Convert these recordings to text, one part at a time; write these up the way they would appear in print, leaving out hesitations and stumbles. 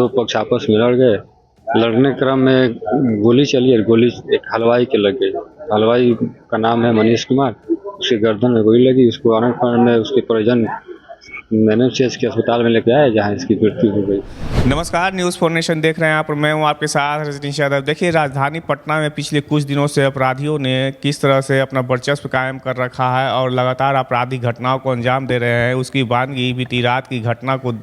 दो पक्ष आपस में लड़ गए। लड़ने क्रम में गोली चली और गोली एक हलवाई के लग गई। हलवाई का नाम है मनीष कुमार। उसकी गर्दन में गोली लगी। उसको आनंद में उसके परिजन एनएमसीएच के अस्पताल में लेके आए, जहां इसकी मृत्यु हो गई। नमस्कार, न्यूज़ फॉर नेशन देख रहे हैं आप और मैं हूं आपके साथ रजनीश यादव। देखिए, राजधानी पटना में पिछले कुछ दिनों से अपराधियों ने किस तरह से अपना वर्चस्व कायम कर रखा है और लगातार आपराधिक घटनाओं को अंजाम दे रहे हैं, उसकी वानगी बीती रात की घटना को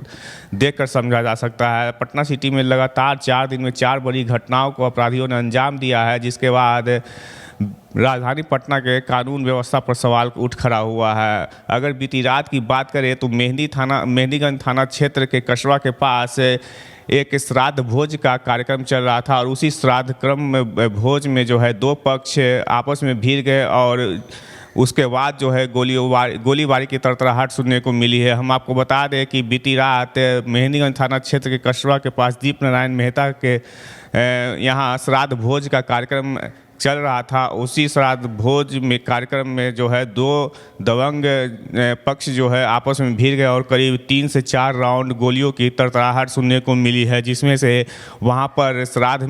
देखकर समझा जा सकता है। पटना सिटी में लगातार 4 दिन में 4 बड़ी घटनाओं को अपराधियों ने अंजाम दिया है, जिसके बाद राजधानी पटना के कानून व्यवस्था पर सवाल उठ खड़ा हुआ है। अगर बीती रात की बात करें तो मेहंदीगंज थाना क्षेत्र के कस्बा के पास एक श्राद्ध भोज का कार्यक्रम चल रहा था और उसी श्राद्ध क्रम में भोज में जो है 2 पक्ष आपस में भिड़ गए और उसके बाद जो है गोलीबारी की तड़तड़ाहट सुनने को मिली है। हम आपको बता दें कि बीती रात मेहंदीगंज थाना क्षेत्र के कस्बा के पास दीप नारायण मेहता के यहाँ श्राद्ध भोज का कार्यक्रम चल रहा था। उसी श्राद्ध भोज में कार्यक्रम में जो है 2 दबंग पक्ष जो है आपस में भिड़ गए और करीब 3 से 4 राउंड गोलियों की तड़तड़ाहट सुनने को मिली है, जिसमें से वहां पर श्राद्ध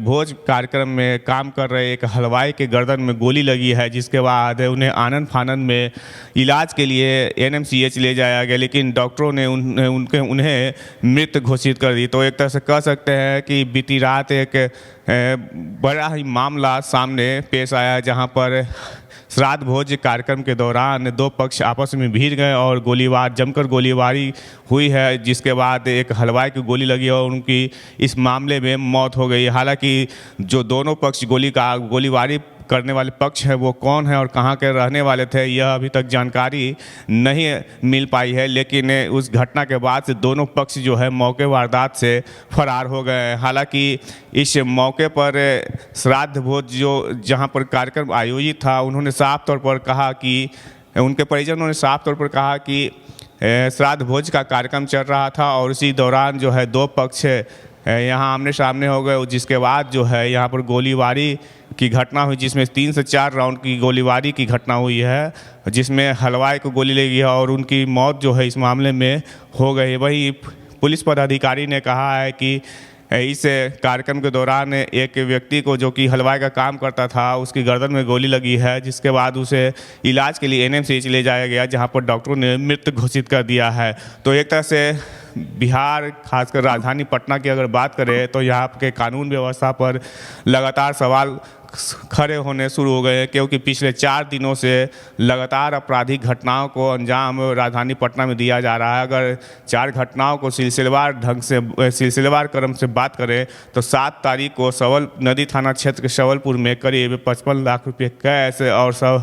भोज कार्यक्रम में काम कर रहे एक हलवाई के गर्दन में गोली लगी है, जिसके बाद उन्हें आनंद फानंद में इलाज के लिए एनएमसीएच ले जाया गया, लेकिन डॉक्टरों ने उन्हें मृत घोषित कर दी। तो एक तरह से कह सकते हैं कि बीती रात एक बड़ा ही मामला सामने पेश आया, जहां पर श्राद्ध भोज कार्यक्रम के दौरान 2 पक्ष आपस में भिड़ गए और जमकर गोलीबारी हुई है, जिसके बाद एक हलवाई की गोली लगी और उनकी इस मामले में मौत हो गई। हालांकि जो दोनों पक्ष गोलीबारी करने वाले पक्ष है वो कौन है और कहाँ के रहने वाले थे, यह अभी तक जानकारी नहीं मिल पाई है, लेकिन उस घटना के बाद से दोनों पक्ष जो है मौके वारदात से फरार हो गए हैं। हालांकि इस मौके पर श्राद्ध भोज जहां पर कार्यक्रम आयोजित था, उन्होंने साफ तौर पर कहा कि उनके परिजनों ने साफ तौर पर कहा कि श्राद्ध भोज का कार्यक्रम चल रहा था और उसी दौरान जो है 2 पक्ष यहाँ आमने सामने हो गए, जिसके बाद जो है यहाँ पर गोलीबारी की घटना हुई, जिसमें 3 से 4 राउंड की गोलीबारी की घटना हुई है, जिसमें हलवाई को गोली लगी है और उनकी मौत जो है इस मामले में हो गई। वहीं पुलिस पदाधिकारी ने कहा है कि इस कार्यक्रम के दौरान एक व्यक्ति को जो कि हलवाई का काम करता था, उसकी गर्दन में गोली लगी है, जिसके बाद उसे इलाज के लिए एनएमसीएच ले जाया गया, जहां पर डॉक्टरों ने मृत घोषित कर दिया है। तो एक तरह से बिहार, खासकर राजधानी पटना की अगर बात करें तो यहाँ के कानून व्यवस्था पर लगातार सवाल खड़े होने शुरू हो गए हैं, क्योंकि पिछले 4 दिनों से लगातार आपराधिक घटनाओं को अंजाम राजधानी पटना में दिया जा रहा है। अगर 4 घटनाओं को सिलसिलेवार क्रम से बात करें तो 7 तारीख को सवल नदी थाना क्षेत्र के सवलपुर में करीब 55 लाख रुपये कैश और 100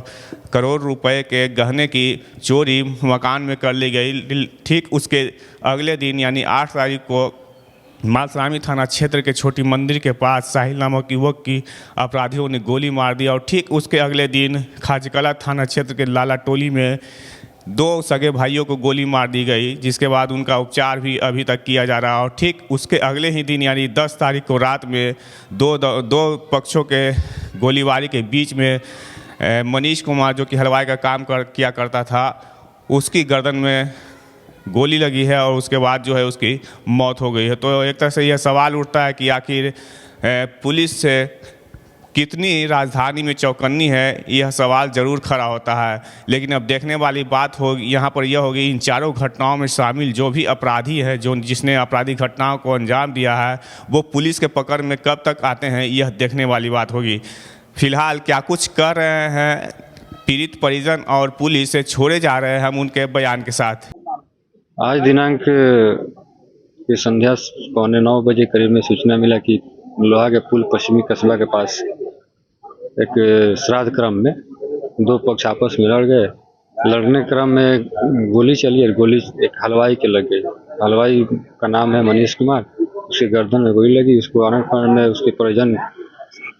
करोड़ रुपए के गहने की चोरी मकान में कर ली गई। ठीक उसके अगले दिन यानी 8 तारीख को मालसरामी थाना क्षेत्र के छोटी मंदिर के पास साहिल नामक युवक की अपराधियों ने गोली मार दी और ठीक उसके अगले दिन खाजकला थाना क्षेत्र के लाला टोली में 2 सगे भाइयों को गोली मार दी गई, जिसके बाद उनका उपचार भी अभी तक किया जा रहा है। और ठीक उसके अगले ही दिन यानी 10 तारीख को रात में दो पक्षों के गोलीबारी के बीच में मनीष कुमार, जो कि हलवाई का काम किया करता था, उसकी गर्दन में गोली लगी है और उसके बाद जो है उसकी मौत हो गई है। तो एक तरह से यह सवाल उठता है कि आखिर पुलिस से कितनी राजधानी में चौकन्नी है, यह सवाल ज़रूर खड़ा होता है। लेकिन अब देखने वाली बात यहाँ पर यह होगी, इन 4 घटनाओं में शामिल जो भी अपराधी है, जिसने आपराधिक घटनाओं को अंजाम दिया है, वो पुलिस के पकड़ में कब तक आते हैं, यह देखने वाली बात होगी। फिलहाल क्या कुछ कर रहे हैं पीड़ित परिजन और पुलिस से छोड़े जा रहे हैं हम उनके बयान के साथ। आज दिनांक की संध्या 8:45 बजे करीब में सूचना मिला कि लोहा के पुल पश्चिमी कस्बा के पास एक श्राद्ध क्रम में 2 पक्ष आपस में लड़ गए। लड़ने क्रम में गोली चली और गोली एक हलवाई के लग गई। हलवाई का नाम है मनीष कुमार। उसकी गर्दन में गोली लगी। उसको आनंद में उसके परिजन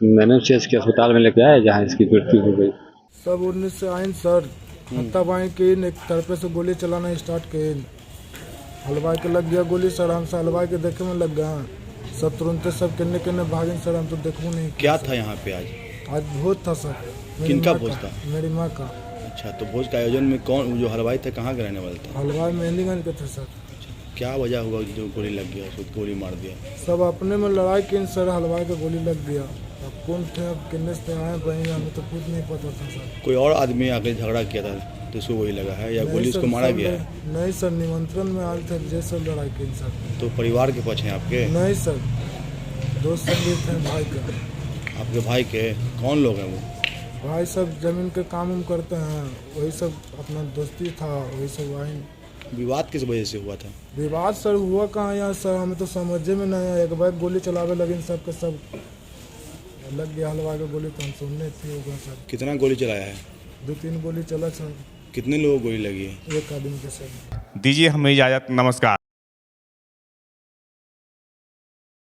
एनएमसीएच के अस्पताल में लेके आए, जहां इसकी मृत्यु हो गई। सब 19 से आइन सर हत्ताबाई के एक तरफे से गोली चलाना स्टार्ट किए। हलवाई के लग गया गोली सर, हमसे हलवाई के देखे में लग गया सब, तुरंत सब किन्ने भागे सर, हम तो देखू नहीं। क्या था यहाँ पे आज भोज था सर। किनका भोज था? मेरी माँ का। अच्छा, तो भोज के आयोजन में कौन जो हलवाई थे, कहाँ के रहने वाले थे? हलवाई मेहंदीगंज के थे सर। क्या वजह हुआ जो गोली लग गया, उसको गोली मार दिया? सब अपने में लड़ाई की सर, हलवाई का गोली लग गया। अब कौन थे, अब किन्ने से आए बहन, हमें तो खुद नहीं पता था सर। कोई और आदमी आके झगड़ा किया था तो उसको वही लगा है या नहीं गोली सर, उसको मारा सब गया है? नहीं सर, निमंत्रण में आए थे जैसे लड़ाई की सर। तो परिवार के पक्ष हैं आपके? नहीं सर, दोस्त संगीत हैं भाई का। आपके भाई के कौन लोग हैं वो? भाई सब जमीन के काम उम करते हैं, वही सब अपना दोस्ती था, वही सब आए। विवाद किस वजह से हुआ था? विवाद सर हुआ कहाँ यहाँ सर, हमें तो समझे में नहीं आया। एक बार गोली चलावे लगे सब के सब लग गया हलवा का गोली, तो हम सुनने थे होगा सर। कितना गोली चलाया है? 2-3 गोली चला सर, कितने लोगों को गोली लगी है? एक आदमी के सर। दीजिए हमें इजाज़त, नमस्कार।